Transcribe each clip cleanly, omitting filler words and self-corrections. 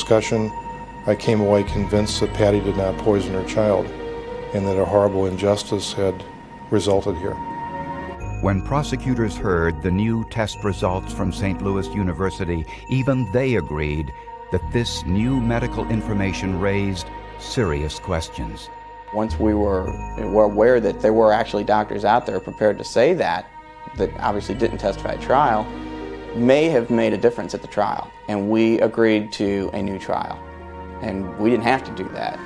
discussion, I came away convinced that Patty did not poison her child and that a horrible injustice had resulted here. When prosecutors heard the new test results from St. Louis University, even they agreed that this new medical information raised serious questions. Once we were aware that there were actually doctors out there prepared to say that obviously didn't testify at trial, may have made a difference at the trial. And we agreed to a new trial. And we didn't have to do that.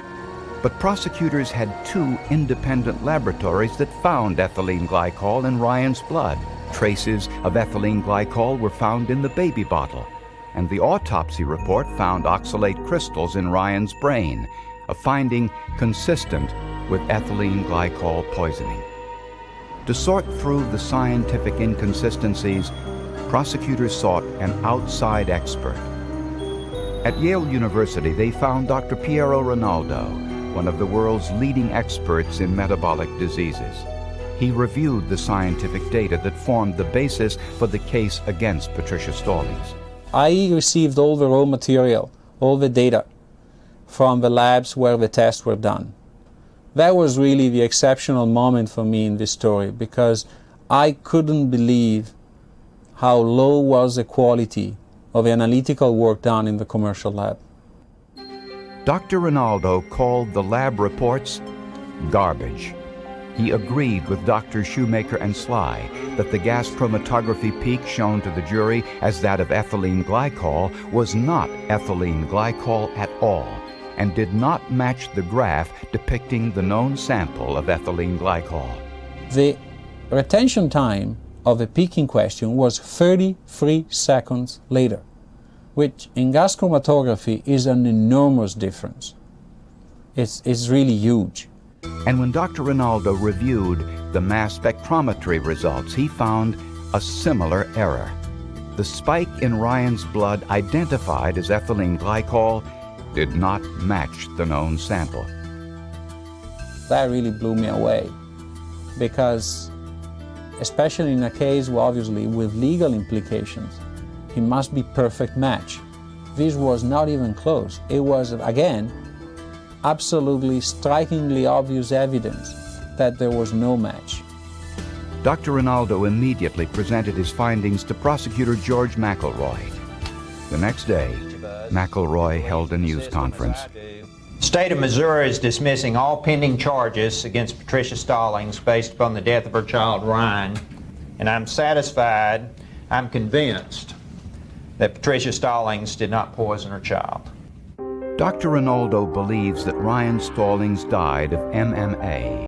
But prosecutors had two independent laboratories that found ethylene glycol in Ryan's blood. Traces of ethylene glycol were found in the baby bottle, and the autopsy report found oxalate crystals in Ryan's brain, a finding consistent with ethylene glycol poisoning. To sort through the scientific inconsistencies, prosecutors sought an outside expert. At Yale University, they found Dr. Piero Rinaldo, one of the world's leading experts in metabolic diseases. He reviewed the scientific data that formed the basis for the case against Patricia Stallings. I received all the raw material, all the data from the labs where the tests were done. That was really the exceptional moment for me in this story, because I couldn't believe how low was the quality of the analytical work done in the commercial lab. Dr. Rinaldo called the lab reports garbage. He agreed with Dr. Shoemaker and Sly that the gas chromatography peak shown to the jury as that of ethylene glycol was not ethylene glycol at all, and did not match the graph depicting the known sample of ethylene glycol. The retention time of the peak in question was 33 seconds later, which in gas chromatography is an enormous difference. It's really huge. And when Dr. Rinaldo reviewed the mass spectrometry results, he found a similar error. The spike in Ryan's blood identified as ethylene glycol did not match the known sample. That really blew me away, because especially in a case, obviously, with legal implications, it must be perfect match. This was not even close. It was, again, absolutely strikingly obvious evidence that there was no match. Dr. Rinaldo immediately presented his findings to prosecutor George McElroy. The next day, McElroy held a news conference. The state of Missouri is dismissing all pending charges against Patricia Stallings based upon the death of her child, Ryan, and I'm satisfied, I'm convinced, that Patricia Stallings did not poison her child. Dr. Rinaldo believes that Ryan Stallings died of MMA.